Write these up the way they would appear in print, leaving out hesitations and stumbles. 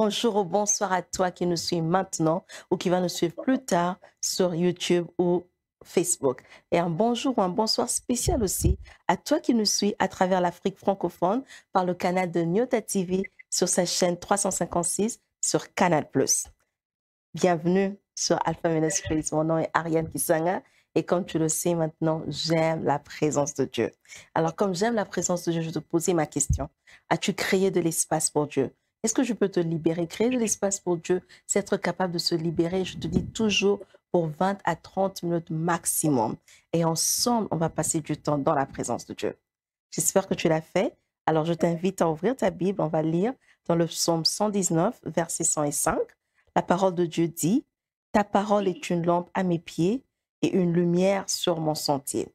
bonjour ou bonsoir à toi qui nous suit maintenant ou qui va nous suivre plus tard sur YouTube ou Facebook. Et un bonjour ou un bonsoir spécial aussi à toi qui nous suit à travers l'Afrique francophone par le canal de Nyota TV sur sa chaîne 356 sur Canal+. Bienvenue sur Alpha Ministries. Mon nom est Ariane Kisanga et comme tu le sais maintenant, j'aime la présence de Dieu. Alors comme j'aime la présence de Dieu, je te posais ma question. As-tu créé de l'espace pour Dieu? Est-ce que je peux te libérer? Créer de l'espace pour Dieu, c'est être capable de se libérer, je te dis toujours, pour 20 à 30 minutes maximum. Et ensemble, on va passer du temps dans la présence de Dieu. J'espère que tu l'as fait. Alors je t'invite à ouvrir ta Bible. On va lire dans le psaume 119, verset 105. La parole de Dieu dit, « Ta parole est une lampe à mes pieds et une lumière sur mon sentier. »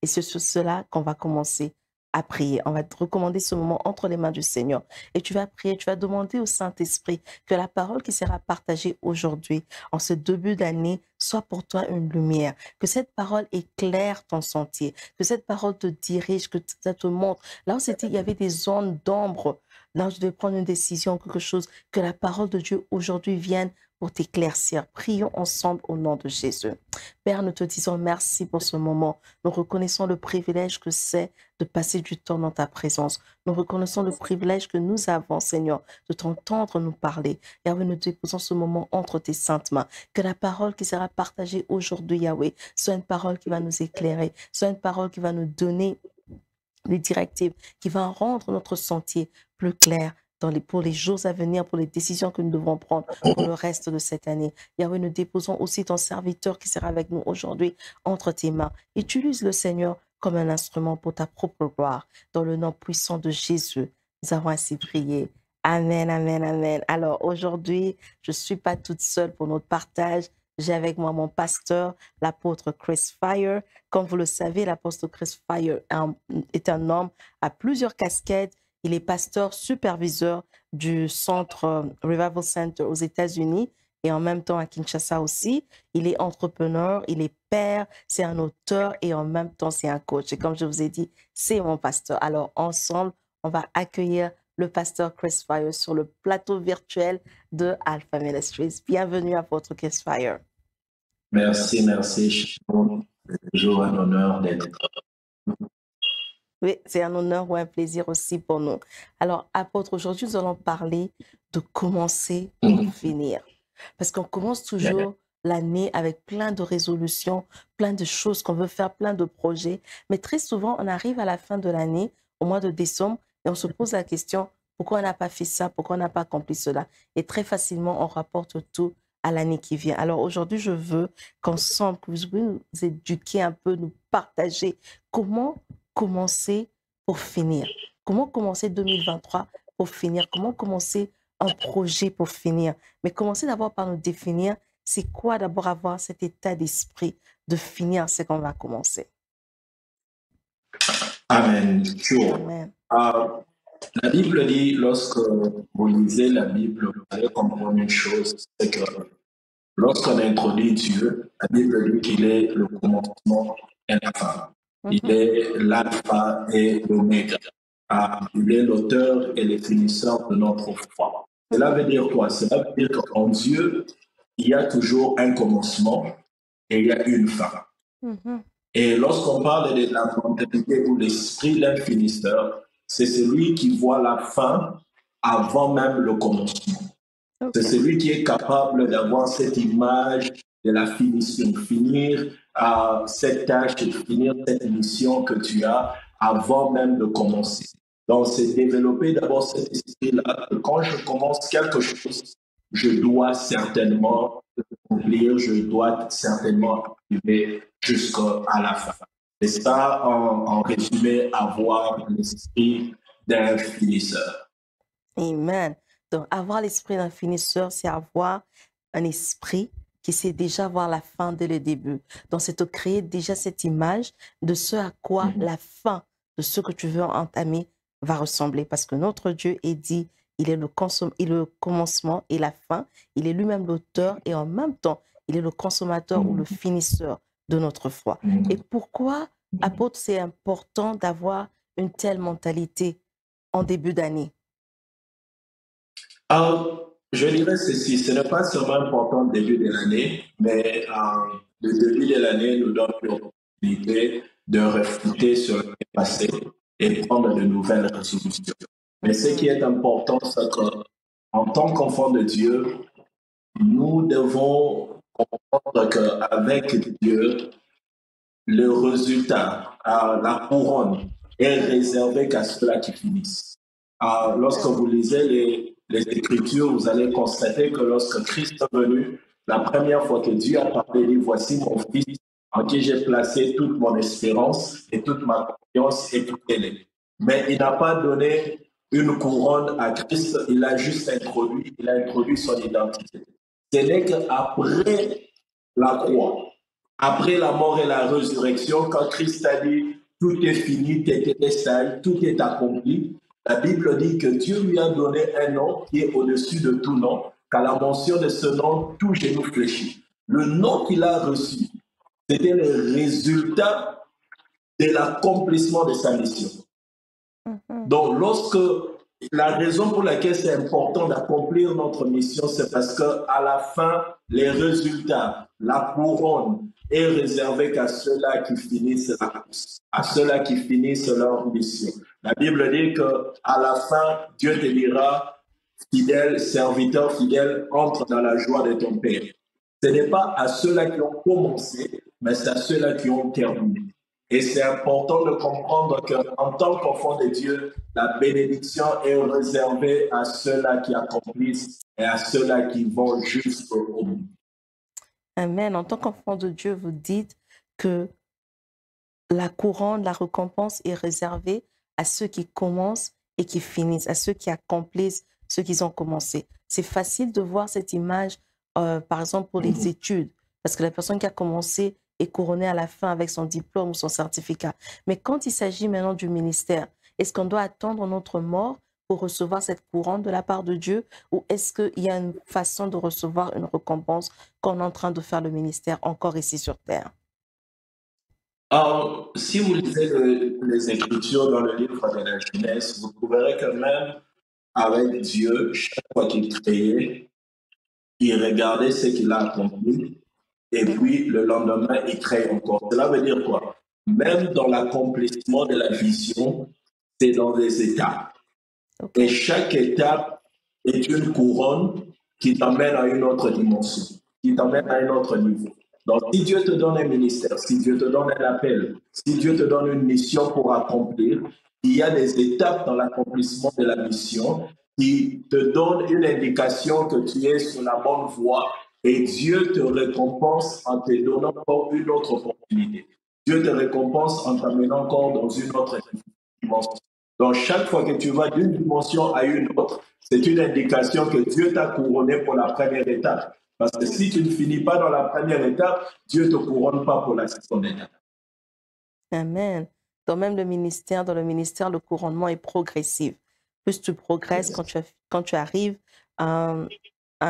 Et c'est sur cela qu'on va commencer à prier. On va te recommander ce moment entre les mains du Seigneur. Et tu vas prier, tu vas demander au Saint-Esprit que la parole qui sera partagée aujourd'hui, en ce début d'année, soit pour toi une lumière. Que cette parole éclaire ton sentier. Que cette parole te dirige, que ça te montre. Là où il y avait des zones d'ombre, là où je devais prendre une décision, quelque chose, que la parole de Dieu aujourd'hui vienne pour t'éclaircir. Prions ensemble au nom de Jésus. Père, nous te disons merci pour ce moment. Nous reconnaissons le privilège que c'est de passer du temps dans ta présence. Nous reconnaissons le privilège que nous avons, Seigneur, de t'entendre nous parler. Yahweh, nous déposons ce moment entre tes saintes mains. Que la parole qui sera partagée aujourd'hui, Yahweh, soit une parole qui va nous éclairer, soit une parole qui va nous donner les directives, qui va rendre notre sentier plus clair pour les jours à venir, pour les décisions que nous devrons prendre pour le reste de cette année. Yahweh, nous déposons aussi ton serviteur qui sera avec nous aujourd'hui entre tes mains. Utilise le Seigneur comme un instrument pour ta propre gloire. Dans le nom puissant de Jésus, nous avons ainsi prié. Amen, amen, amen. Alors aujourd'hui, je ne suis pas toute seule pour notre partage. J'ai avec moi mon pasteur, l'apôtre Chris Fire. Comme vous le savez, l'apôtre Chris Fire est un homme à plusieurs casquettes. Il est pasteur superviseur du centre Revival Center aux États-Unis et en même temps à Kinshasa aussi. Il est entrepreneur, il est père, c'est un auteur et en même temps c'est un coach. Et comme je vous ai dit, c'est mon pasteur. Alors ensemble, on va accueillir le pasteur Chris Fire sur le plateau virtuel de Alpha Ministries. Bienvenue à votre Chris Fire. Merci, merci. C'est toujours un honneur d'être. Oui, c'est un honneur ou un plaisir aussi pour nous. Alors, apôtre, aujourd'hui, nous allons parler de commencer pour finir. Parce qu'on commence toujours l'année avec plein de résolutions, plein de choses qu'on veut faire, plein de projets. Mais très souvent, on arrive à la fin de l'année, au mois de décembre, et on se pose la question, pourquoi on n'a pas fait ça, pourquoi on n'a pas accompli cela? Et très facilement, on rapporte tout à l'année qui vient. Alors aujourd'hui, je veux qu'ensemble, que vous nous éduquiez un peu, nous partager comment commencer pour finir. Comment commencer 2023 pour finir? Comment commencer un projet pour finir? Mais commencer d'abord par nous définir, c'est quoi d'abord avoir cet état d'esprit de finir ce qu'on va commencer? Amen. Sure. Amen. La Bible dit, lorsque vous lisez la Bible, vous allez comprendre une chose, c'est que lorsqu'on introduit Dieu, la Bible dit qu'il est le commencement et la fin. Il est l'alpha et l'oméga. Il est l'auteur et le finisseur de notre foi. Cela veut dire quoi? Cela veut dire qu'en Dieu, il y a toujours un commencement et il y a une fin. Et lorsqu'on parle de la mentalité ou l'esprit d'un finisseur, c'est celui qui voit la fin avant même le commencement. C'est celui qui est capable d'avoir cette image de la finition, finir cette tâche et finir cette mission que tu as avant même de commencer. Donc, c'est développer d'abord cet esprit-là que quand je commence quelque chose, je dois certainement accomplir, je dois certainement arriver jusqu'à la fin. Et ça, en résumé, avoir l'esprit d'un finisseur. Amen. Donc, avoir l'esprit d'un finisseur, c'est avoir un esprit qui sait déjà voir la fin dès le début. Donc, c'est te créer déjà cette image de ce à quoi la fin de ce que tu veux entamer va ressembler. Parce que notre Dieu est dit, il est le commencement et la fin. Il est lui-même l'auteur et en même temps, il est le consommateur ou le finisseur de notre foi. Et pourquoi, apôtre, c'est important d'avoir une telle mentalité en début d'année? Je dirais ceci, ce n'est pas seulement important au début de l'année, mais le début de l'année nous donne l'opportunité de refléter sur l'année passée et prendre de nouvelles résolutions. Mais ce qui est important, c'est qu'en tant qu'enfant de Dieu, nous devons comprendre qu'avec Dieu, le résultat, la couronne, est réservé qu'à ceux-là qui finissent. Lorsque vous lisez les Écritures, vous allez constater que lorsque Christ est venu, la première fois que Dieu a parlé, il dit, voici mon fils en qui j'ai placé toute mon espérance et toute ma confiance, écoutez-les. Mais il n'a pas donné une couronne à Christ, il a juste introduit son identité. Ce n'est qu'après la croix, après la mort et la résurrection, quand Christ a dit tout est fini, tout est accompli, la Bible dit que Dieu lui a donné un nom qui est au-dessus de tout nom, qu'à la mention de ce nom, tout genou fléchit. Le nom qu'il a reçu, c'était le résultat de l'accomplissement de sa mission. Donc, la raison pour laquelle c'est important d'accomplir notre mission, c'est parce qu'à la fin, les résultats, la couronne est réservée qu'à ceux-là qui finissent la course, à ceux-là qui finissent leur mission. La Bible dit qu'à la fin, Dieu te dira, fidèle, serviteur fidèle, entre dans la joie de ton Père. Ce n'est pas à ceux-là qui ont commencé, mais c'est à ceux-là qui ont terminé. Et c'est important de comprendre qu'en tant qu'enfant de Dieu, la bénédiction est réservée à ceux-là qui accomplissent et à ceux-là qui vont jusqu'au bout. Amen. En tant qu'enfant de Dieu, vous dites que la couronne, la récompense est réservée à ceux qui commencent et qui finissent, à ceux qui accomplissent ce qu'ils ont commencé. C'est facile de voir cette image, par exemple, pour les études, parce que la personne qui a commencé est couronnée à la fin avec son diplôme ou son certificat. Mais quand il s'agit maintenant du ministère, est-ce qu'on doit attendre notre mort pour recevoir cette couronne de la part de Dieu, ou est-ce qu'il y a une façon de recevoir une récompense quand on est en train de faire le ministère encore ici sur Terre? Si vous lisez les Écritures dans le livre de la Genèse, vous trouverez que même avec Dieu, chaque fois qu'il créait, il regardait ce qu'il a accompli et puis le lendemain, il crée encore. Cela veut dire quoi? Même dans l'accomplissement de la vision, c'est dans des étapes. Et chaque étape est une couronne qui t'emmène à une autre dimension, qui t'emmène à un autre niveau. Donc, si Dieu te donne un ministère, si Dieu te donne un appel, si Dieu te donne une mission pour accomplir, il y a des étapes dans l'accomplissement de la mission qui te donnent une indication que tu es sur la bonne voie et Dieu te récompense en te donnant encore une autre opportunité. Dieu te récompense en t'amenant encore dans une autre dimension. Donc, chaque fois que tu vas d'une dimension à une autre, c'est une indication que Dieu t'a couronné pour la première étape. Parce que si tu ne finis pas dans la première étape, Dieu ne te couronne pas pour la seconde étape. Amen. Dans même dans le ministère, le couronnement est progressif. Plus tu progresses, quand tu arrives à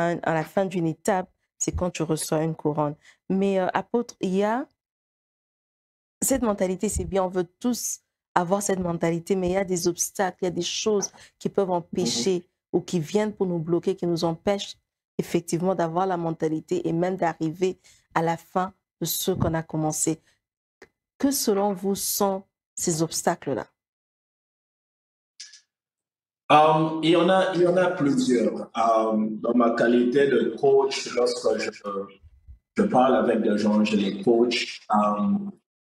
la fin d'une étape, c'est quand tu reçois une couronne. Mais apôtre, il y a cette mentalité, c'est bien, on veut tous avoir cette mentalité, mais il y a des obstacles, il y a des choses qui peuvent empêcher ou qui viennent pour nous bloquer, qui nous empêchent effectivement d'avoir la mentalité et même d'arriver à la fin de ce qu'on a commencé. Que selon vous sont ces obstacles-là? Il y en a plusieurs. Dans ma qualité de coach, lorsque je parle avec des gens, je les coach,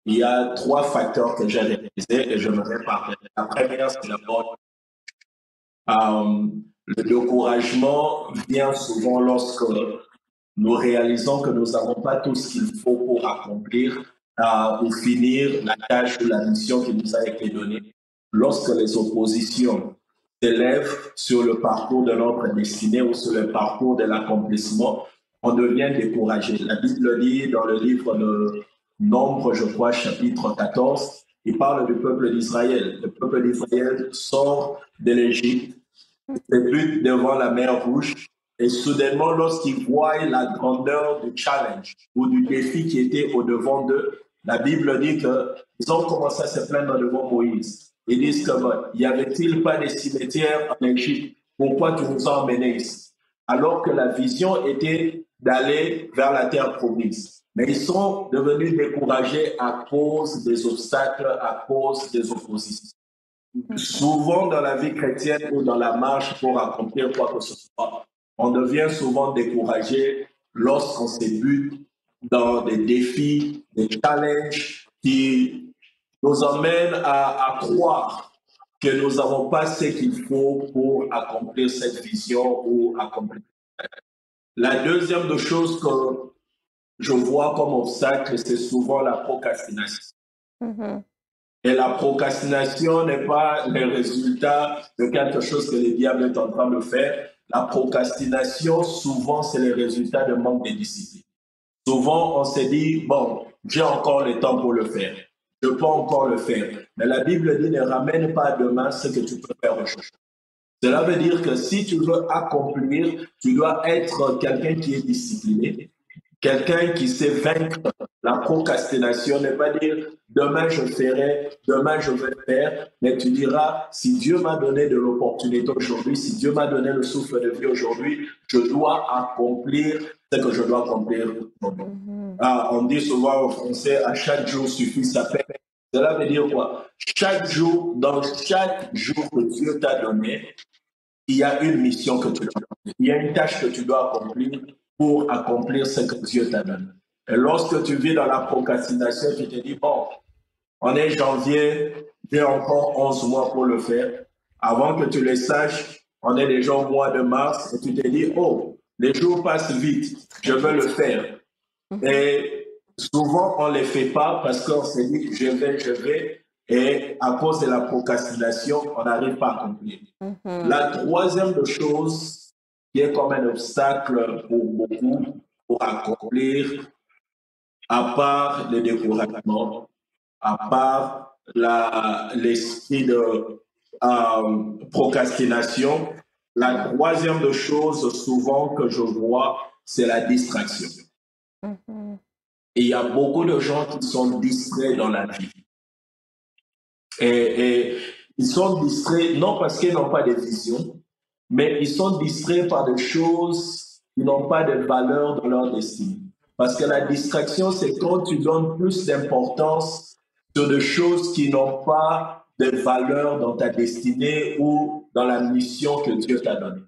il y a 3 facteurs que j'ai réalisés et je me répartis. La première, c'est d'abord le découragement vient souvent lorsque nous réalisons que nous n'avons pas tout ce qu'il faut pour accomplir ou finir la tâche ou la mission qui nous a été donnée. Lorsque les oppositions s'élèvent sur le parcours de notre destinée ou sur le parcours de l'accomplissement, on devient découragé. La Bible dit dans le livre de Nombre, je crois, chapitre 14, il parle du peuple d'Israël. Le peuple d'Israël sort de l'Égypte, débute devant la mer Rouge, et soudainement, lorsqu'ils voient la grandeur du challenge ou du défi qui était au-devant d'eux, la Bible dit qu'ils ont commencé à se plaindre devant Moïse. Ils disent que, y avait-il pas des cimetières en Égypte? Pourquoi tu nous as emmenés ici? alors que la vision était d'aller vers la terre promise. Mais ils sont devenus découragés à cause des obstacles, à cause des oppositions. Souvent dans la vie chrétienne ou dans la marche pour accomplir quoi que ce soit, on devient souvent découragé lorsqu'on s'ébute dans des défis, des challenges qui nous emmènent à croire que nous n'avons pas ce qu'il faut pour accomplir cette vision ou accomplir. La deuxième des choses que je vois comme obstacle, c'est souvent la procrastination. Et la procrastination n'est pas le résultat de quelque chose que le diable est en train de faire. La procrastination, souvent, c'est le résultat de manque de discipline. Souvent, on se dit, bon, j'ai encore le temps pour le faire. Je peux encore le faire. Mais la Bible dit, ne ramène pas à demain ce que tu peux faire aujourd'hui. Cela veut dire que si tu veux accomplir, tu dois être quelqu'un qui est discipliné, quelqu'un qui sait vaincre la procrastination, ne pas dire demain je ferai, demain je vais faire, mais tu diras si Dieu m'a donné de l'opportunité aujourd'hui, si Dieu m'a donné le souffle de vie aujourd'hui, je dois accomplir ce que je dois accomplir aujourd'hui. On dit souvent en français, à chaque jour suffit sa peine. Cela veut dire quoi? Chaque jour, dans chaque jour que Dieu t'a donné, il y a une mission que tu dois accomplir. Il y a une tâche que tu dois accomplir pour accomplir ce que Dieu t'a donné. Et lorsque tu vis dans la procrastination, tu te dis, bon, on est janvier, j'ai encore 11 mois pour le faire. Avant que tu le saches, on est déjà au mois de mars et tu te dis, oh, les jours passent vite, je veux le faire. Et souvent, on ne le fait pas parce qu'on se dit, je vais. Et à cause de la procrastination, on n'arrive pas à accomplir. La troisième chose qui est comme un obstacle pour beaucoup pour accomplir, à part le découragement, à part l'esprit de procrastination, la troisième chose souvent que je vois, c'est la distraction. Et il y a beaucoup de gens qui sont distraits dans la vie. Et ils sont distraits, non parce qu'ils n'ont pas de vision, mais ils sont distraits par des choses qui n'ont pas de valeur dans leur destinée. Parce que la distraction, c'est quand tu donnes plus d'importance sur des choses qui n'ont pas de valeur dans ta destinée ou dans la mission que Dieu t'a donnée.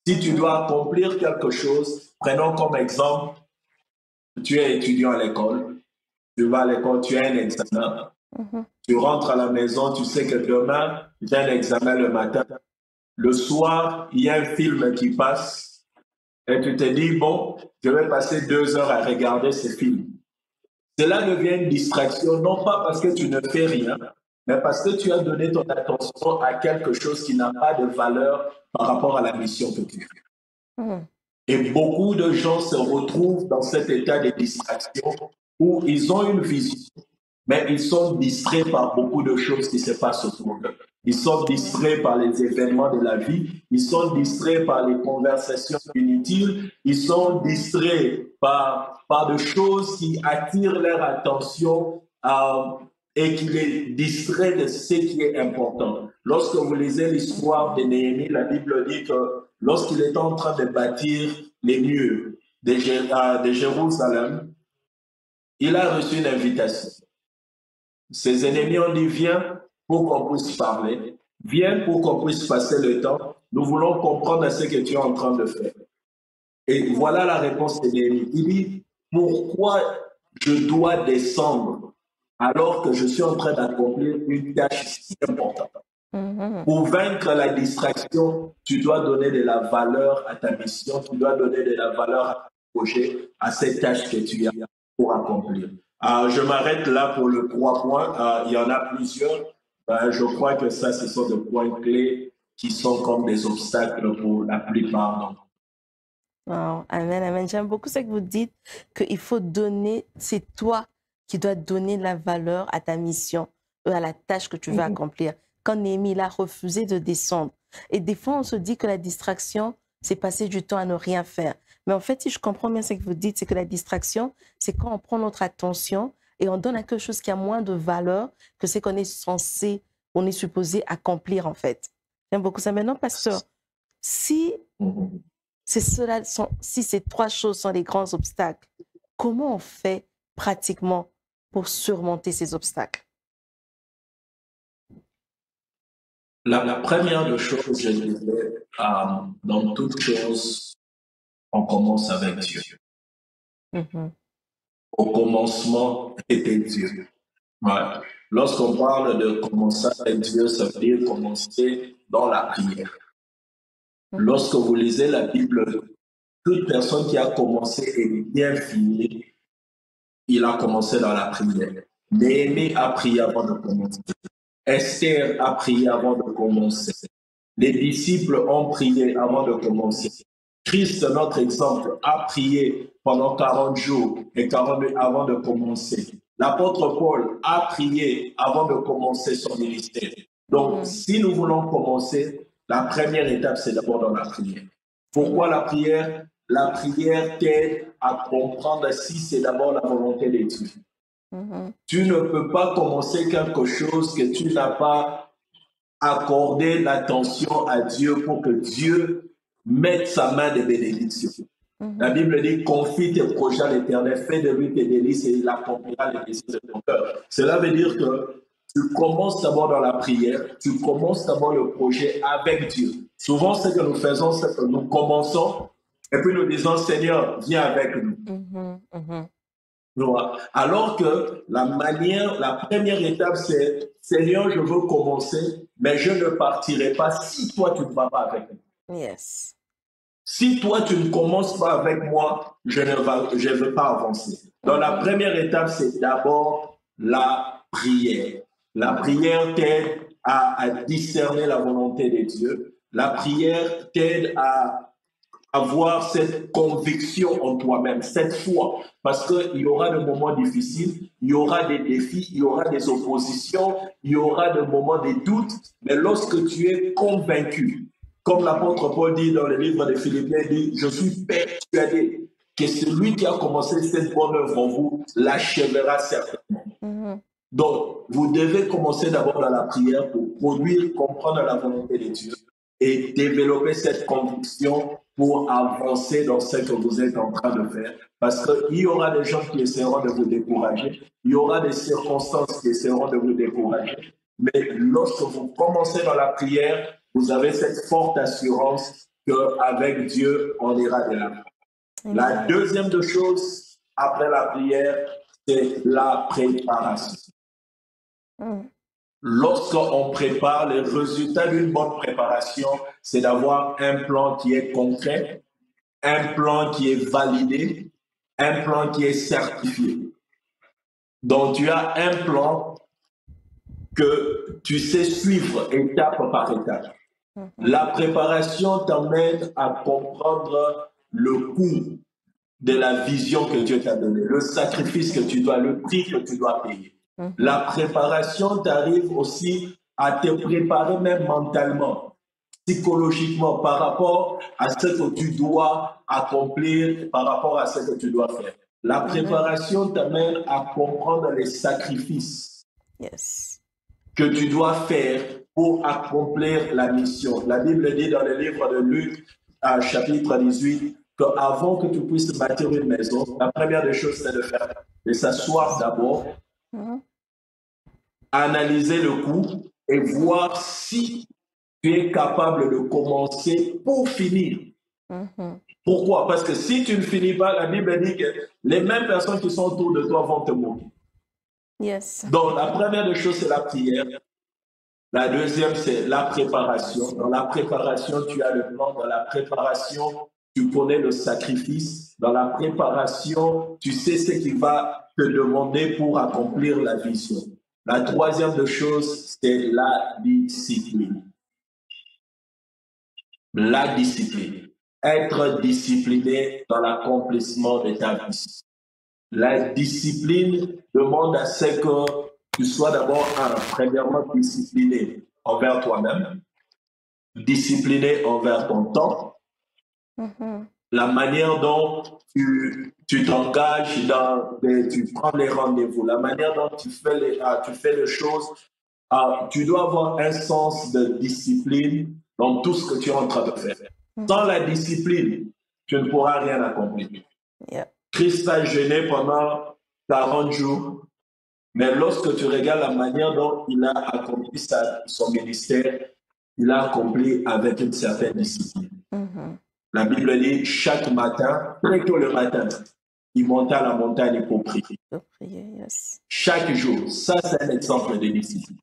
Si tu dois accomplir quelque chose, prenons comme exemple, tu es étudiant à l'école, tu vas à l'école, tu as un examen, tu rentres à la maison, tu sais que demain, j'ai un examen le matin. Le soir, il y a un film qui passe et tu te dis, bon, je vais passer 2 heures à regarder ce film. Cela devient une distraction, non pas parce que tu ne fais rien, mais parce que tu as donné ton attention à quelque chose qui n'a pas de valeur par rapport à la mission que tu fais. Et beaucoup de gens se retrouvent dans cet état de distraction où ils ont une vision, mais ils sont distraits par beaucoup de choses qui se passent autour d'eux. Ils sont distraits par les événements de la vie, ils sont distraits par les conversations inutiles, ils sont distraits par des choses qui attirent leur attention et qui les distraient de ce qui est important. Lorsque vous lisez l'histoire de Néhémie, la Bible dit que lorsqu'il était en train de bâtir les murs de Jérusalem, il a reçu une invitation. Ses ennemis ont dit, viens pour qu'on puisse parler, viens pour qu'on puisse passer le temps, nous voulons comprendre ce que tu es en train de faire. Et voilà la réponse de Néhémie. Il dit, pourquoi je dois descendre alors que je suis en train d'accomplir une tâche si importante? Pour vaincre la distraction, tu dois donner de la valeur à ta mission, tu dois donner de la valeur à ton projet, à cette tâche que tu as pour accomplir. Je m'arrête là pour le 3 points. Il y en a plusieurs. Je crois que ça, ce sont des points clés qui sont comme des obstacles pour la plupart d'entre nous. Oh, amen, amen. J'aime beaucoup ce que vous dites, qu'il faut donner, c'est toi qui dois donner la valeur à ta mission, à la tâche que tu veux accomplir. Quand Néhémie il a refusé de descendre. Et des fois, on se dit que la distraction, c'est passer du temps à ne rien faire. Mais en fait, si je comprends bien ce que vous dites, c'est que la distraction, c'est quand on prend notre attention et on donne à quelque chose qui a moins de valeur que ce qu'on est censé, on est supposé accomplir, en fait. J'aime beaucoup ça. Maintenant, pasteur, si si ces trois choses sont les grands obstacles, comment on fait pratiquement pour surmonter ces obstacles? La première des choses, je dirais, dans toute chose, on commence avec Dieu. Au commencement était Dieu. Ouais. Lorsqu'on parle de commencer avec Dieu, ça veut dire commencer dans la prière. Lorsque vous lisez la Bible, toute personne qui a commencé et bien fini, il a commencé dans la prière. Néhémie a prié avant de commencer. Esther a prié avant de commencer. Les disciples ont prié avant de commencer. Christ, notre exemple, a prié pendant 40 jours et 40 nuits avant de commencer. L'apôtre Paul a prié avant de commencer son ministère. Donc, si nous voulons commencer, la première étape, c'est d'abord dans la prière. Pourquoi la prière? La prière t'aide à comprendre si c'est d'abord la volonté de Dieu. Tu ne peux pas commencer quelque chose que tu n'as pas accordé l'attention à Dieu pour que Dieu mette sa main de bénédiction. La Bible dit, confie tes projets à l'Éternel, fais de lui tes délices et il accomplira les désirs de ton cœur. Cela veut dire que tu commences d'abord dans la prière, tu commences d'abord le projet avec Dieu. Souvent, ce que nous faisons, c'est que nous commençons et puis nous disons, Seigneur, viens avec nous. Alors que la première étape, c'est Seigneur, je veux commencer, mais je ne partirai pas si toi tu ne vas pas avec moi. Yes. Si toi tu ne commences pas avec moi, je ne veux pas avancer. Donc la première étape, c'est d'abord la prière. La prière t'aide à discerner la volonté de Dieu. La prière t'aide à avoir cette conviction en toi-même, cette foi, parce qu'il y aura des moments difficiles, il y aura des défis, il y aura des oppositions, il y aura des moments de doute, mais lorsque tu es convaincu, comme l'apôtre Paul dit dans le livre de Philippiens, il dit, je suis persuadé que celui qui a commencé cette bonne œuvre en vous l'achèvera certainement. Donc, vous devez commencer d'abord dans la prière pour produire, comprendre la volonté de Dieu et développer cette conviction pour avancer dans ce que vous êtes en train de faire. Parce qu'il y aura des gens qui essaieront de vous décourager, il y aura des circonstances qui essaieront de vous décourager. Mais lorsque vous commencez dans la prière, vous avez cette forte assurance qu'avec Dieu, on ira de l'avant. La deuxième des choses, après la prière, c'est la préparation. Lorsqu'on prépare, le résultat d'une bonne préparation, c'est d'avoir un plan qui est concret, un plan qui est validé, un plan qui est certifié. Donc, tu as un plan que tu sais suivre étape par étape. La préparation t'amène à comprendre le coût de la vision que Dieu t'a donnée, le sacrifice que tu dois, le prix que tu dois payer. La préparation t'arrive aussi à te préparer même mentalement, psychologiquement, par rapport à ce que tu dois accomplir, par rapport à ce que tu dois faire. La préparation t'amène à comprendre les sacrifices que tu dois faire pour accomplir la mission. La Bible dit dans le livre de Luc, chapitre 18, qu'avant que tu puisses bâtir une maison, la première des choses, c'est de s'asseoir d'abord, analyser le coût et voir si tu es capable de commencer pour finir. Pourquoi? Parce que si tu ne finis pas, la Bible dit que les mêmes personnes qui sont autour de toi vont te mourir. Donc, la première des choses, c'est la prière. La deuxième, c'est la préparation. Dans la préparation, tu as le plan. Dans la préparation, tu connais le sacrifice. Dans la préparation, tu sais ce qu'il va te demander pour accomplir la vision. La troisième des choses, c'est la discipline. La discipline. Être discipliné dans l'accomplissement de ta vie. La discipline demande à ce que tu sois d'abord, premièrement, discipliné envers toi-même, discipliné envers ton temps, la manière dont tu t'engages, tu prends les rendez-vous, la manière dont tu fais les choses. Tu dois avoir un sens de discipline dans tout ce que tu es en train de faire. Sans la discipline, tu ne pourras rien accomplir. Yeah. Christ a jeûné pendant 40 jours, mais lorsque tu regardes la manière dont il a accompli son ministère, il a accompli avec une certaine discipline. La Bible dit, chaque matin, très tôt le matin, il montait à la montagne pour prier. Yes. Chaque jour, ça c'est un exemple de discipline.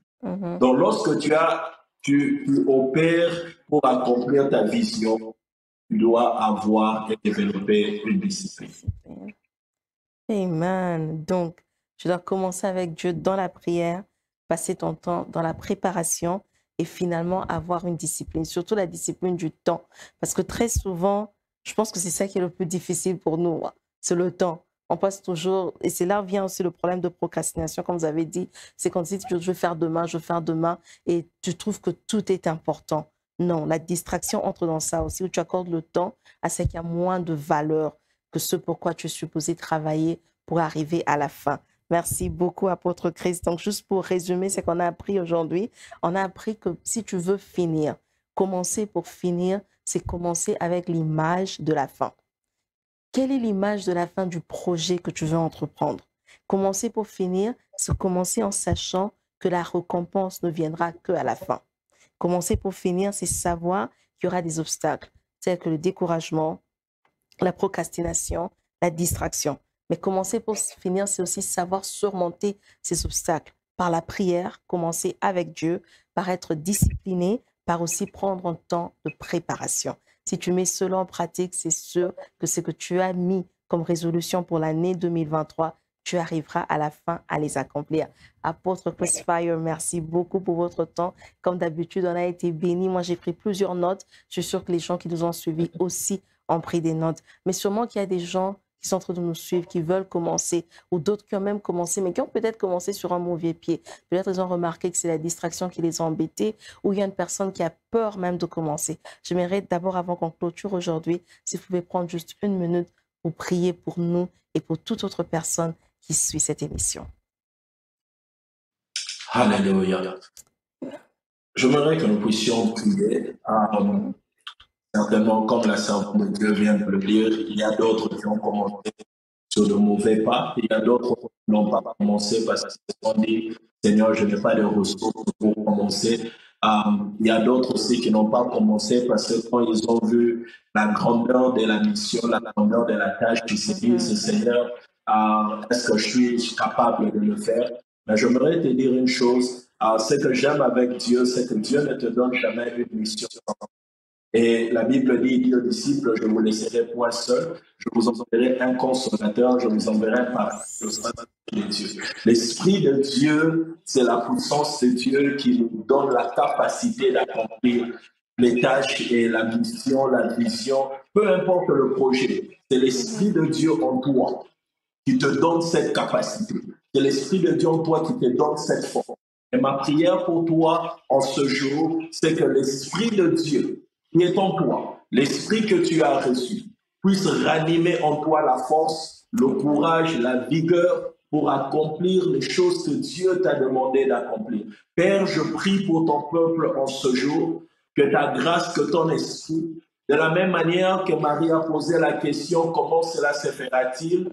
Donc lorsque tu opères pour accomplir ta vision, tu dois avoir et développer une discipline. Amen. Donc, tu dois commencer avec Dieu dans la prière, passer ton temps dans la préparation et finalement avoir une discipline, surtout la discipline du temps. Parce que très souvent, je pense que c'est ça qui est le plus difficile pour nous, c'est le temps. On passe toujours, et c'est là vient aussi le problème de procrastination, comme vous avez dit, c'est quand tu dis je veux faire demain, je veux faire demain, et tu trouves que tout est important. Non, la distraction entre dans ça aussi, où tu accordes le temps à ce qui a moins de valeur que ce pourquoi tu es supposé travailler pour arriver à la fin. Merci beaucoup, apôtre Christ. Donc, juste pour résumer ce qu'on a appris aujourd'hui, on a appris que si tu veux finir, commencer pour finir, c'est commencer avec l'image de la fin. Quelle est l'image de la fin du projet que tu veux entreprendre? Commencer pour finir, c'est commencer en sachant que la récompense ne viendra qu'à la fin. Commencer pour finir, c'est savoir qu'il y aura des obstacles, tels que le découragement, la procrastination, la distraction. Mais commencer pour finir, c'est aussi savoir surmonter ces obstacles par la prière, commencer avec Dieu, par être discipliné, par aussi prendre un temps de préparation. Si tu mets cela en pratique, c'est sûr que ce que tu as mis comme résolution pour l'année 2023, tu arriveras à la fin à les accomplir. Apôtre Chris Fire, merci beaucoup pour votre temps. Comme d'habitude, on a été bénis. Moi, j'ai pris plusieurs notes. Je suis sûre que les gens qui nous ont suivis aussi ont pris des notes. Mais sûrement qu'il y a des gens qui sont en train de nous suivre, qui veulent commencer, ou d'autres qui ont même commencé, mais qui ont peut-être commencé sur un mauvais pied. Peut-être ils ont remarqué que c'est la distraction qui les a embêtés, ou il y a une personne qui a peur même de commencer. J'aimerais d'abord, avant qu'on clôture aujourd'hui, si vous pouvez prendre juste une minute pour prier pour nous et pour toute autre personne qui suit cette émission. Alléluia. J'aimerais que nous puissions prier. Certainement, comme la servante de Dieu vient de le dire, il y a d'autres qui ont commencé sur de mauvais pas. Il y a d'autres qui n'ont pas commencé parce qu'ils ont dit, Seigneur, je n'ai pas de ressources pour commencer. Il y a d'autres aussi qui n'ont pas commencé parce que quand ils ont vu la grandeur de la mission, la grandeur de la tâche, ils se disent, Seigneur, est-ce que je suis capable de le faire? Mais j'aimerais te dire une chose. Ce que j'aime avec Dieu, c'est que Dieu ne te donne jamais une mission. Et la Bible dit aux disciples, je ne vous laisserai point seul, je vous enverrai un consolateur, je vous enverrai par le Saint-Esprit de Dieu. L'Esprit de Dieu, c'est la puissance de Dieu qui nous donne la capacité d'accomplir les tâches et la mission, la vision, peu importe le projet. C'est l'Esprit de Dieu en toi qui te donne cette capacité. C'est l'Esprit de Dieu en toi qui te donne cette force. Et ma prière pour toi en ce jour, c'est que l'Esprit de Dieu qui est en toi, l'esprit que tu as reçu, puisse ranimer en toi la force, le courage, la vigueur pour accomplir les choses que Dieu t'a demandé d'accomplir. Père, je prie pour ton peuple en ce jour, que ta grâce, que ton esprit, de la même manière que Marie a posé la question, comment cela se fera-t-il?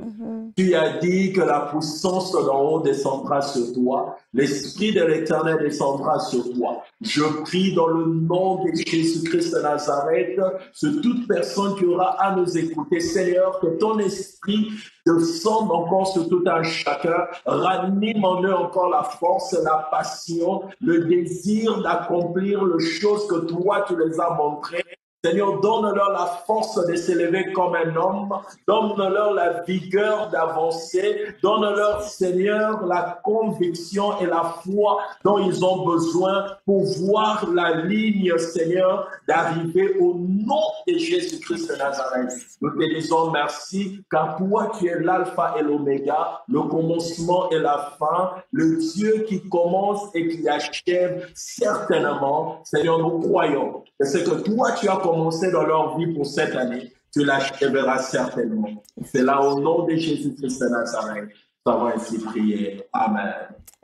Tu as dit que la puissance d'en haut descendra sur toi, l'Esprit de l'Éternel descendra sur toi. Je prie dans le nom de Jésus-Christ de Nazareth, sur toute personne qui aura à nous écouter, Seigneur, que ton Esprit descende encore sur tout un chacun, ranime en eux encore la force, la passion, le désir d'accomplir les choses que toi tu les as montrées. Seigneur, donne-leur la force de s'élever comme un homme, donne-leur la vigueur d'avancer, donne-leur, Seigneur, la conviction et la foi dont ils ont besoin pour voir la ligne, Seigneur, d'arriver au nom de Jésus-Christ de Nazareth. Nous te disons merci, car toi, tu es l'alpha et l'oméga, le commencement et la fin, le Dieu qui commence et qui achève certainement. Seigneur, nous croyons que ce que toi, tu as commencé dans leur vie pour cette année, tu l'achèveras certainement. C'est là au nom de Jésus-Christ de Nazareth. Nous avons ainsi prié. Amen.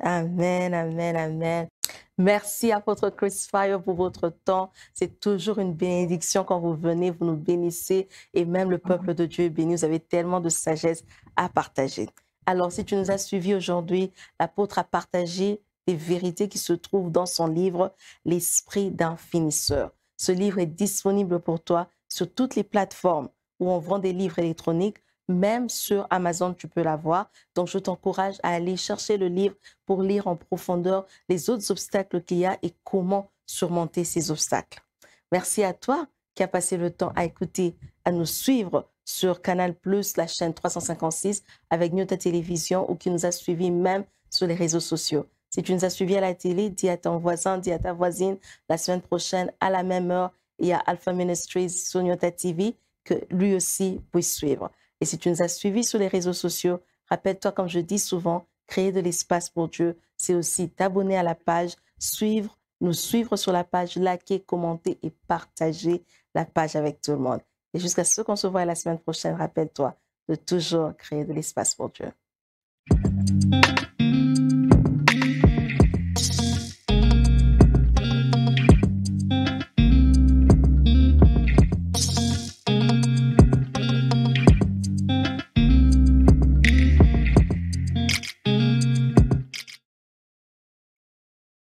Amen, amen, amen. Merci, apôtre Chris Fire, pour votre temps. C'est toujours une bénédiction quand vous venez, vous nous bénissez et même le peuple de Dieu est béni. Vous avez tellement de sagesse à partager. Alors, si tu nous as suivis aujourd'hui, l'apôtre a partagé des vérités qui se trouvent dans son livre L'Esprit d'un finisseur. Ce livre est disponible pour toi sur toutes les plateformes où on vend des livres électroniques. Même sur Amazon, tu peux l'avoir. Donc, je t'encourage à aller chercher le livre pour lire en profondeur les autres obstacles qu'il y a et comment surmonter ces obstacles. Merci à toi qui as passé le temps à écouter, à nous suivre sur Canal+, la chaîne 356 avec Nyota Télévision ou qui nous a suivis même sur les réseaux sociaux. Si tu nous as suivis à la télé, dis à ton voisin, dis à ta voisine, la semaine prochaine, à la même heure, il y a Alpha Ministries sur Nyota TV que lui aussi puisse suivre. Et si tu nous as suivis sur les réseaux sociaux, rappelle-toi, comme je dis souvent, créer de l'espace pour Dieu, c'est aussi t'abonner à la page, nous suivre sur la page, liker, commenter et partager la page avec tout le monde. Et jusqu'à ce qu'on se voit la semaine prochaine, rappelle-toi de toujours créer de l'espace pour Dieu.